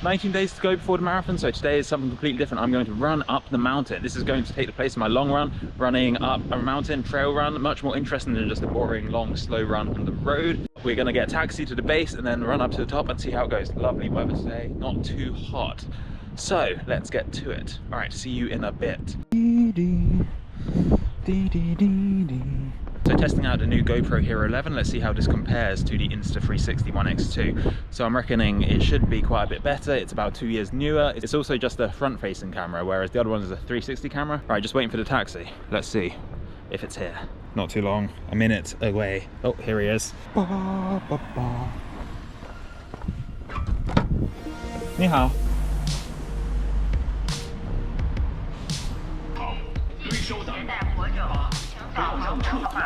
19 days to go before the marathon, so today is something completely different. I'm going to run up the mountain. This is going to take the place of my long run, running up a mountain trail run, much more interesting than just a boring, long, slow run on the road. We're going to get a taxi to the base and then run up to the top and see how it goes. Lovely weather today, not too hot. So let's get to it. All right, see you in a bit. So testing out the new GoPro Hero 11, let's see how this compares to the Insta360 One X2. So I'm reckoning it should be quite a bit better. It's about 2 years newer. It's also just a front-facing camera, whereas the other one is a 360 camera. All right, just waiting for the taxi. Let's see if it's here. Not too long, a minute away. Oh, here he is. Ni hao.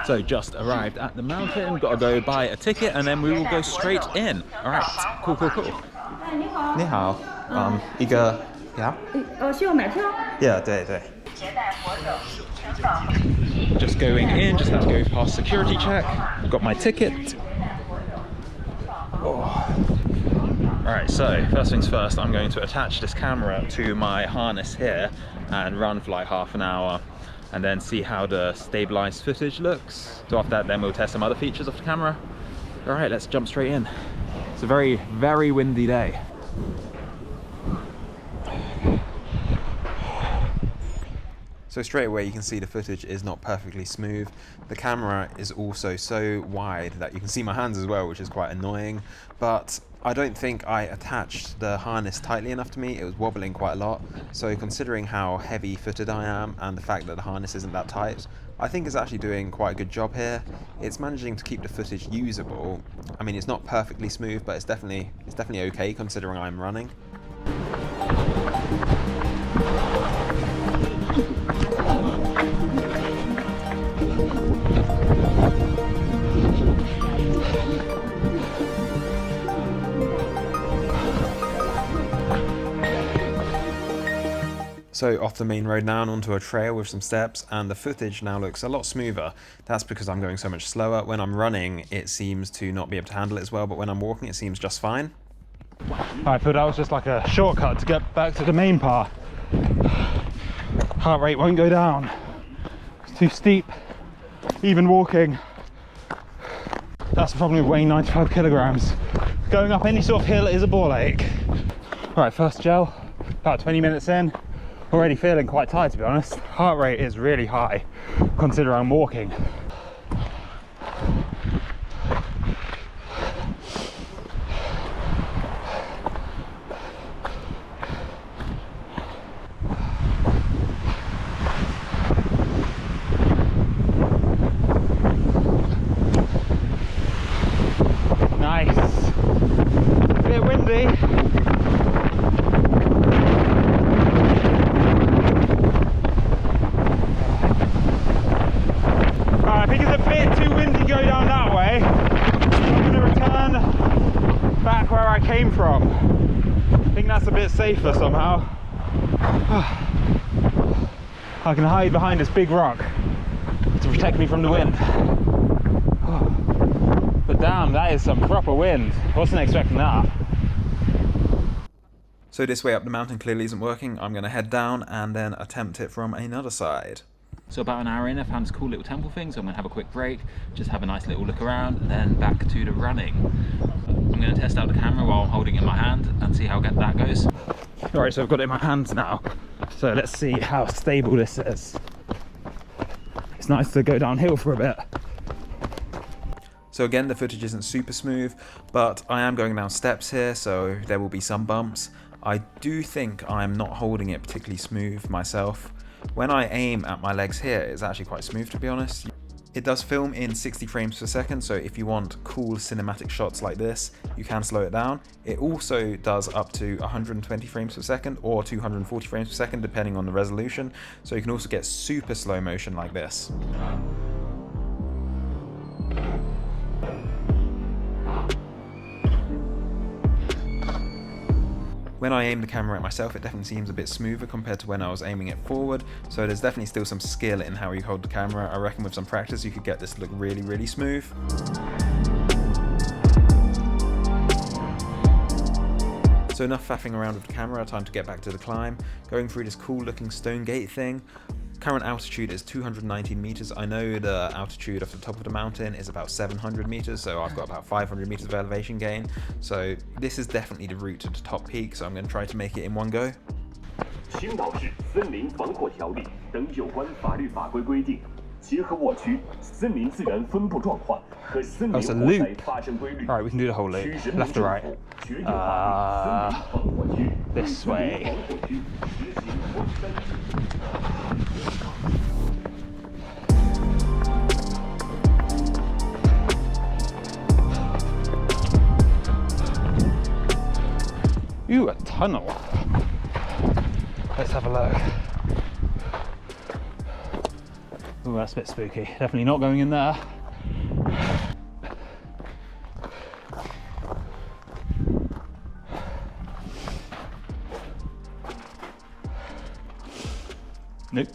So just arrived at the mountain, got to go buy a ticket and then we will go straight in. All right, cool, cool, cool. 你好，一个呀？需要买票？ Yeah, 对对。Just going in, just have to go past security check. Got my ticket. Oh. Alright, so first things first, I'm going to attach this camera to my harness here and run for like half an hour and then see how the stabilized footage looks. So after that, then we'll test some other features of the camera. Alright, let's jump straight in. It's a very, very windy day. So straight away you can see the footage is not perfectly smooth. The camera is also so wide that you can see my hands as well, which is quite annoying. But I don't think I attached the harness tightly enough to me. It was wobbling quite a lot. So considering how heavy footed I am and the fact that the harness isn't that tight, I think it's actually doing quite a good job here. It's managing to keep the footage usable. I mean, it's not perfectly smooth, but it's definitely okay considering I'm running. So off the main road now and onto a trail with some steps, and the footage now looks a lot smoother. That's because I'm going so much slower. When I'm running, it seems to not be able to handle it as well, but when I'm walking, it seems just fine. I thought that was just like a shortcut to get back to the main part. Heart rate won't go down. It's too steep, even walking. That's the problem with weighing 95 kilograms. Going up any sort of hill is a ball ache. All right, first gel, about 20 minutes in. Already feeling quite tired, to be honest. Heart rate is really high considering I'm walking. Nice. A bit windy. I think it's a bit too windy to go down that way. I'm going to return back where I came from. I think that's a bit safer somehow. I can hide behind this big rock to protect me from the wind. But damn, that is some proper wind. Wasn't expecting that. So this way up the mountain clearly isn't working. I'm going to head down and then attempt it from another side. So about an hour in, I found this cool little temple thing, so I'm going to have a quick break, just have a nice little look around, and then back to the running. I'm going to test out the camera while I'm holding it in my hand and see how that goes. Alright, so I've got it in my hands now, so let's see how stable this is. It's nice to go downhill for a bit. So again, the footage isn't super smooth, but I am going down steps here, so there will be some bumps. I do think I'm not holding it particularly smooth myself. When I aim at my legs here, it's actually quite smooth, to be honest. It does film in 60 frames per second, so if you want cool cinematic shots like this, you can slow it down. It also does up to 120 frames per second or 240 frames per second, depending on the resolution. So you can also get super slow motion like this. When I aim the camera at myself, it definitely seems a bit smoother compared to when I was aiming it forward, so there's definitely still some skill in how you hold the camera. I reckon with some practice you could get this to look really, really smooth. So enough faffing around with the camera, time to get back to the climb. Going through this cool looking stone gate thing. Current altitude is 219 meters. I know the altitude off the top of the mountain is about 700 meters, so I've got about 500 meters of elevation gain. So this is definitely the route to the top peak, so I'm going to try to make it in one go. 青岛市森林防火条例等有关法律法规规定，结合我区森林资源分布状况和森林火灾发生规律， Alright, we can do the whole loop. Left to right. This way. Ooh, a tunnel. Let's have a look. Ooh, that's a bit spooky. Definitely not going in there. Nope.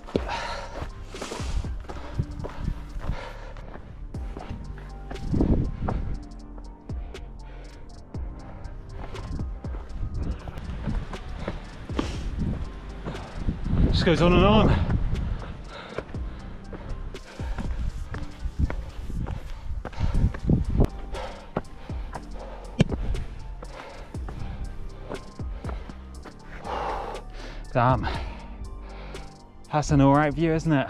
Just goes on and on. Damn. That's an alright view, isn't it?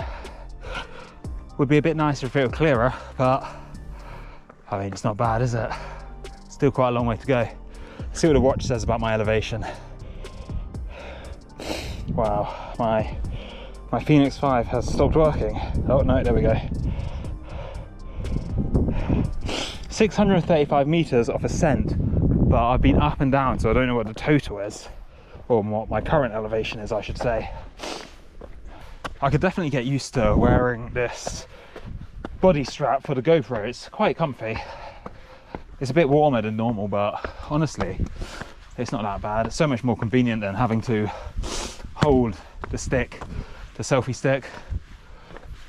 Would be a bit nicer if it were clearer, but I mean, it's not bad, is it? Still quite a long way to go. Let's see what the watch says about my elevation. Wow, my Phoenix 5 has stopped working. Oh no, there we go. 635 meters of ascent, but I've been up and down, so I don't know what the total is, or what my current elevation is, I should say. I could definitely get used to wearing this body strap for the GoPro. It's quite comfy. It's a bit warmer than normal, but honestly, it's not that bad. It's so much more convenient than having to hold the stick, the selfie stick.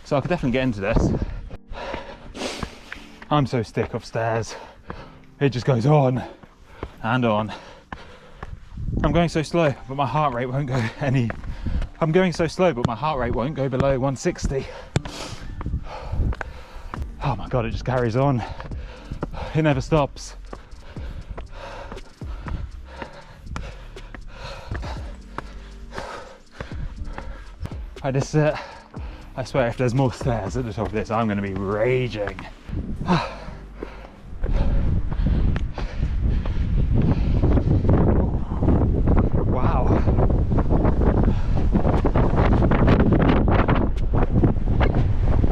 So I could definitely get into this. I'm so sick of stairs. It just goes on and on. I'm going so slow, but my heart rate won't go any. I'm going so slow, but my heart rate won't go below 160. Oh my God, it just carries on. It never stops. Right, this is it. I swear, if there's more stairs at the top of this, I'm going to be raging. Wow.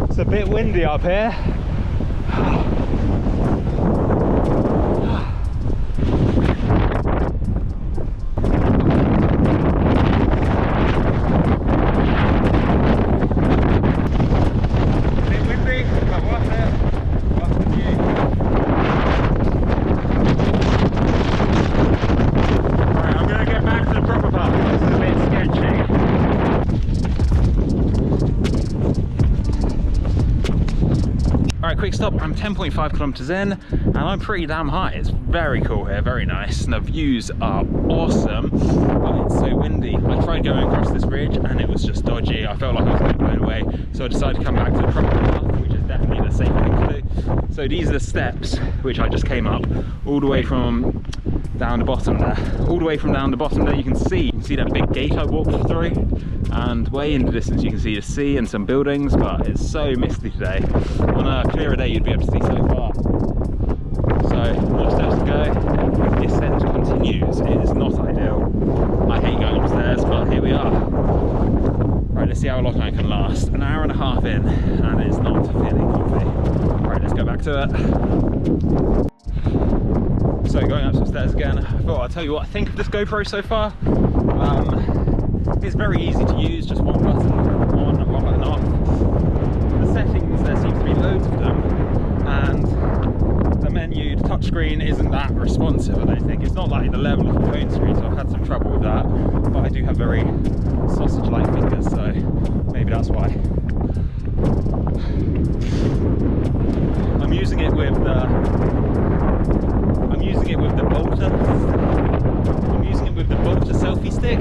It's a bit windy up here. Quick stop, I'm 10.5 kilometers in and I'm pretty damn high. It's very cool here, very nice, and the views are awesome, but it's so windy. I tried going across this ridge and it was just dodgy. I felt like I was going to blow away, so I decided to come back to the proper path, which is definitely the safe thing to do. So these are the steps which I just came up, all the way from down the bottom there. All the way from down the bottom there, you can see that big gate I walked through, and way in the distance you can see the sea and some buildings, but it's so misty today. On a clearer day you'd be able to see so far. So more steps to go. The ascent continues. It is not ideal. I hate going upstairs, but here we are. Right, let's see how long I can last. An hour and a half in and it's not feeling comfy. Right, let's go back to it. So going up some stairs again, I thought I'd tell you what I think of this GoPro so far. It's very easy to use, just one button on and one button off. The settings, there seems to be loads of them, and the menu, the touchscreen isn't that responsive, I don't think. It's not like the level of the phone screen, so I've had some trouble with that, but I do have very sausage-like fingers, so maybe that's why. I'm using it with the bolter. I'm using the bolt a selfie stick,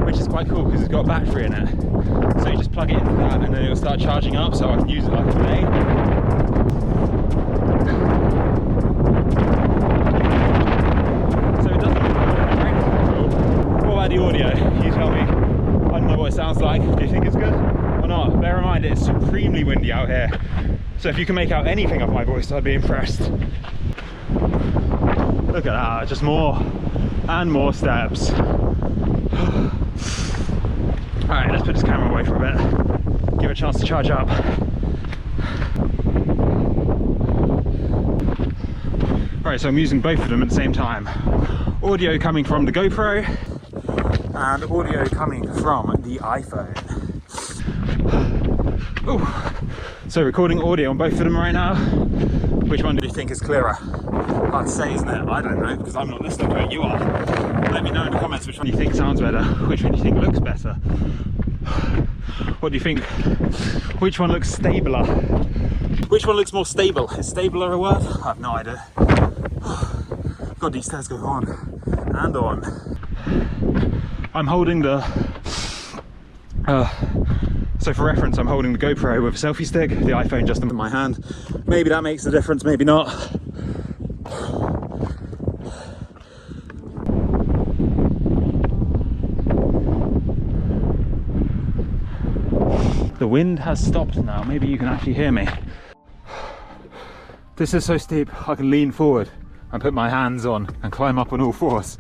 which is quite cool because it's got a battery in it. So you just plug it into that and then it'll start charging up, so I can use it like a grenade. So it doesn't look like What about the audio? You tell me. I don't know what it sounds like. Do you think it's good or not? Bear in mind it's supremely windy out here. So if you can make out anything of my voice, I'd be impressed. Look at that, just more and more steps. Alright, let's put this camera away for a bit. Give it a chance to charge up. Alright, so I'm using both of them at the same time. Audio coming from the GoPro and audio coming from the iPhone. Ooh. So recording audio on both of them right now. Which one do you think is clearer? Hard to say, isn't it? I don't know, because I'm not listening to it, you are. Let me know in the comments which one you think sounds better, which one you think looks better. What do you think? Which one looks stabler? Which one looks more stable? Is stabler a word? I have no idea. God, these stairs go on and on. I'm holding the... so for reference, I'm holding the GoPro with a selfie stick, the iPhone just in my hand. Maybe that makes a difference, maybe not. The wind has stopped now, maybe you can actually hear me. This is so steep, I can lean forward and put my hands on and climb up on all fours.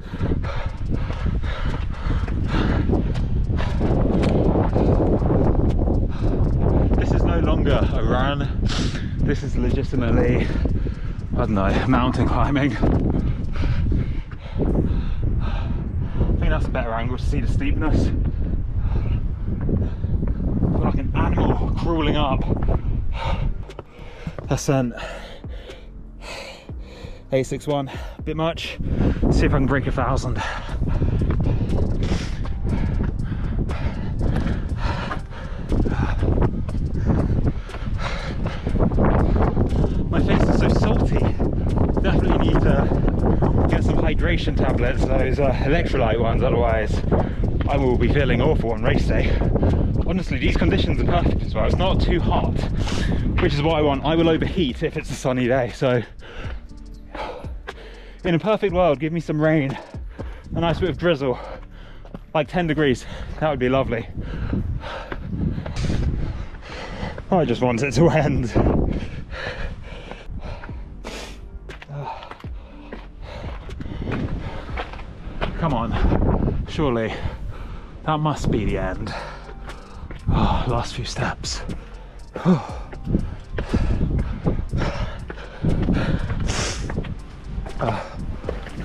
This is no longer a run, this is legitimately, I don't know, mountain climbing. I think that's a better angle to see the steepness. I feel like an animal crawling up. Ascent. 861, a bit much. See if I can break 1,000. My face is so salty. Definitely need to get some hydration tablets, those electrolyte ones, otherwise I will be feeling awful on race day. Honestly, these conditions are perfect as well. It's not too hot, which is what I want. I will overheat if it's a sunny day, so in a perfect world, give me some rain, a nice bit of drizzle, like 10 degrees. That would be lovely. I just want it to end. Come on, surely that must be the end. Oh, last few steps.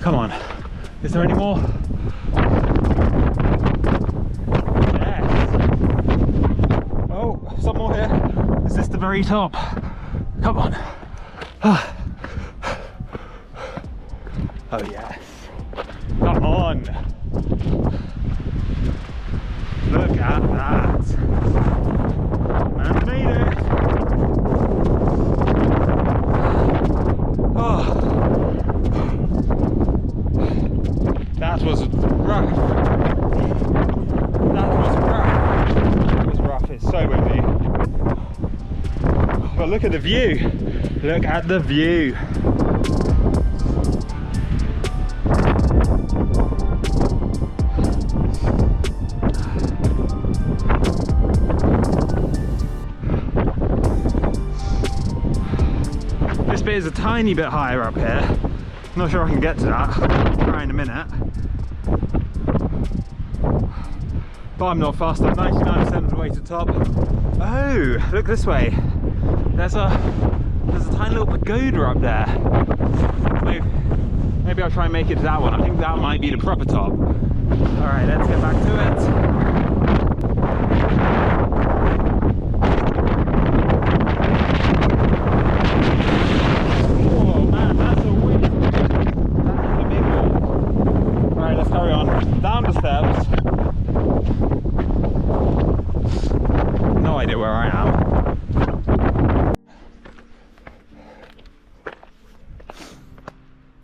Come on, is there any more? Yes. Oh, some more here. Is this the very top? Come on. Oh yes. Come on. Look at that. Man made it. Oh. That was rough. That was rough. It was rough. It's so windy. But look at the view. Look at the view. This bit is a tiny bit higher up here. Not sure I can get to that. I'll try in a minute. But I'm not fast. I'm 99% of the way to the top. Oh, look this way. There's a tiny little pagoda up there. Maybe I'll try and make it to that one. I think that might be the proper top. All right, let's get back to it. Oh man, that's a wind. That's a big one. All right, let's carry on. Down the steps. No idea where I am.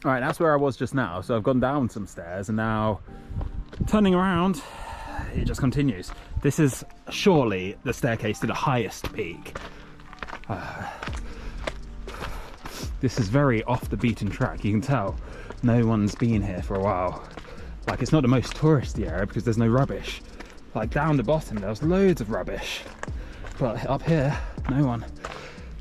Alright, that's where I was just now. So I've gone down some stairs and now turning around, it just continues. This is surely the staircase to the highest peak. This is very off the beaten track. You can tell no one's been here for a while. Like, it's not the most touristy area because there's no rubbish. Like down the bottom there was loads of rubbish, but up here no one.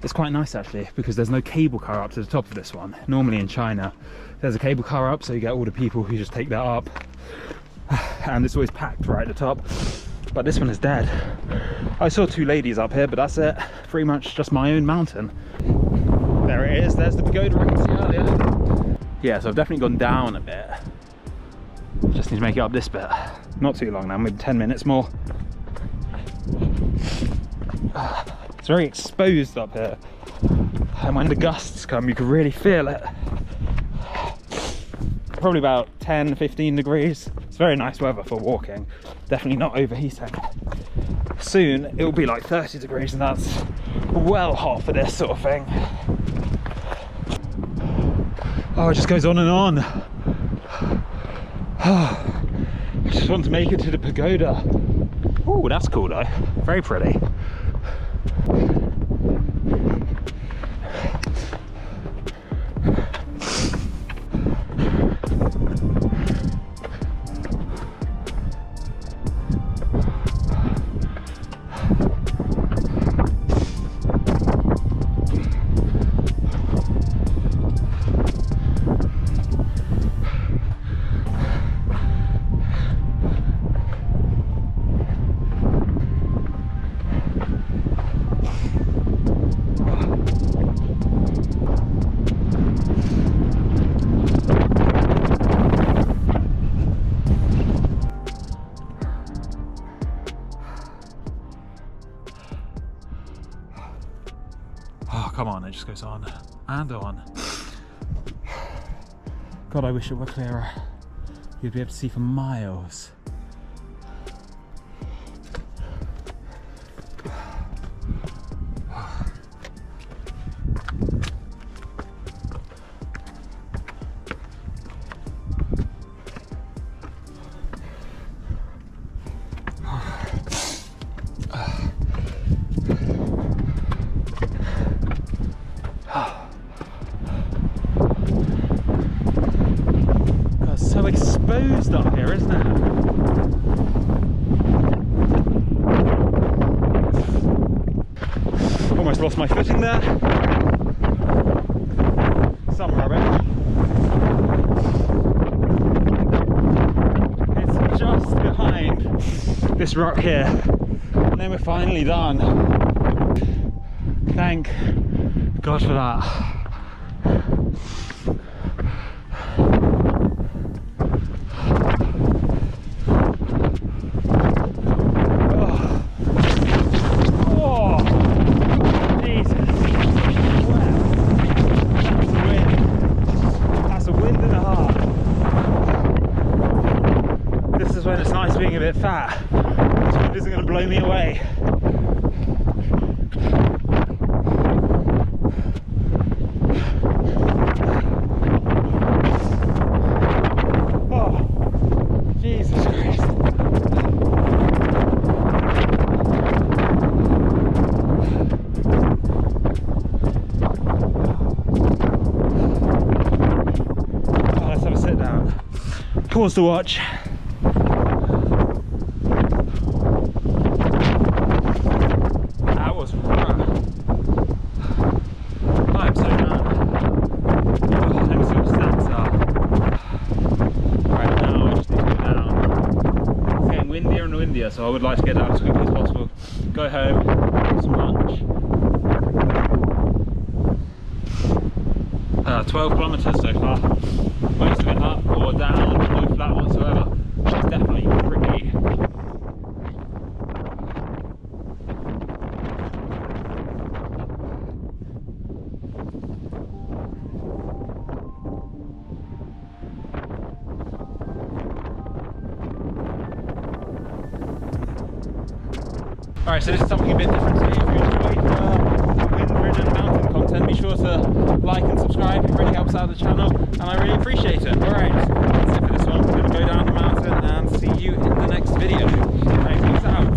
It's quite nice actually because there's no cable car up to the top of this one. Normally in China there's a cable car up, so you get all the people who just take that up and it's always packed right at the top, but this one is dead. I saw 2 ladies up here, but that's it. Pretty much just my own mountain. There it is, there's the pagoda I could see earlier. Yeah, so I've definitely gone down a bit. Just need to make it up this bit. Not too long now, maybe 10 minutes more. It's very exposed up here, and when the gusts come you can really feel it. Probably about 10-15 degrees. It's very nice weather for walking, definitely not overheating. Soon it will be like 30 degrees and that's well hot for this sort of thing. Oh, it just goes on and on. Oh, I just want to make it to the pagoda. Oh, that's cool though, very pretty. Come on, it just goes on and on. God, I wish it were clearer. You'd be able to see for miles. Exposed up here, isn't it? Almost lost my footing there. Some rubbish. It's just behind this rock here, and then we're finally done. Thank God for that. A bit fat. This wind isn't going to blow me away. Oh, Jesus Christ. Oh, let's have a sit down. Pause to watch. So I would like to get down as quickly as possible, go home, have some lunch. 12 kilometres so far, most of it up or down, no flat whatsoever. It's definitely pretty. Alright, so this is something a bit different today. If you enjoyed wind-ridden mountain content, be sure to like and subscribe. It really helps out the channel and I really appreciate it. Alright, that's it for this one. go down the mountain and see you in the next video. Right, peace out.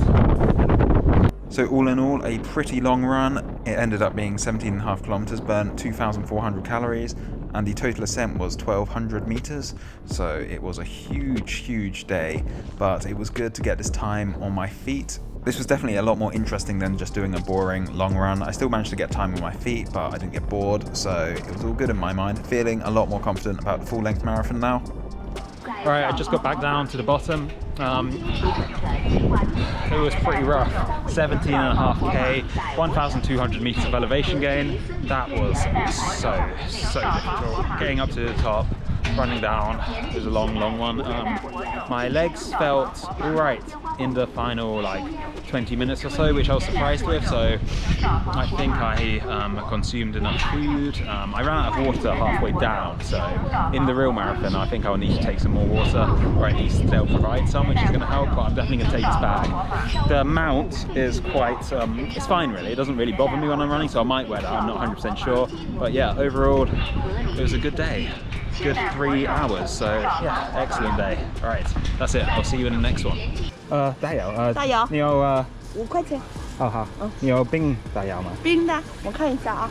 So all in all, a pretty long run. It ended up being 17.5 kilometers, burnt 2,400 calories, and the total ascent was 1,200 meters. So it was a huge day, but it was good to get this time on my feet. This was definitely a lot more interesting than just doing a boring long run. I still managed to get time on my feet, but I didn't get bored, so it was all good in my mind. Feeling a lot more confident about the full-length marathon now. Alright, I just got back down to the bottom. It was pretty rough. 17.5k, 1,200 meters of elevation gain. That was so difficult. Getting up to the top, running down, it was a long one. My legs felt alright in the final like 20 minutes or so, which I was surprised with, so I think I consumed enough food. I ran out of water halfway down, so in the real marathon I think I'll need to take some more water, or at least they'll provide some, which is going to help, but I'm definitely going to take this bag. The mount is quite, it's fine really, it doesn't really bother me when I'm running, so I might wear that, I'm not 100% sure, but yeah, overall it was a good day. Good 3 hours, so yeah, excellent day. Alright, that's it, I'll see you in the next one. 大摇，你有5块钱，好，你有冰大摇吗？冰的，我看一下啊。